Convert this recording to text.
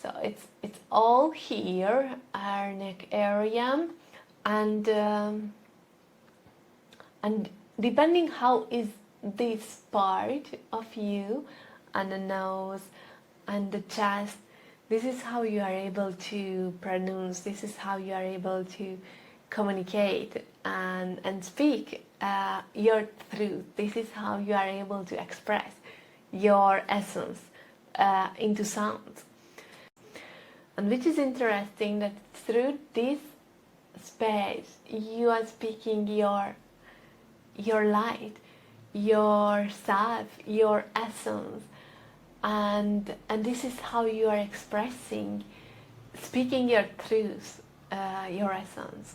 So it's all here, our neck area, and depending how is this part of you, and the nose and the chest, this is how you are able to pronounce, this is how you are able to communicate and speak your truth. This is how you are able to express your essence into sounds. And which is interesting that through this space you are speaking your light, yourself, your essence, and this is how you are expressing, speaking your truth, your essence.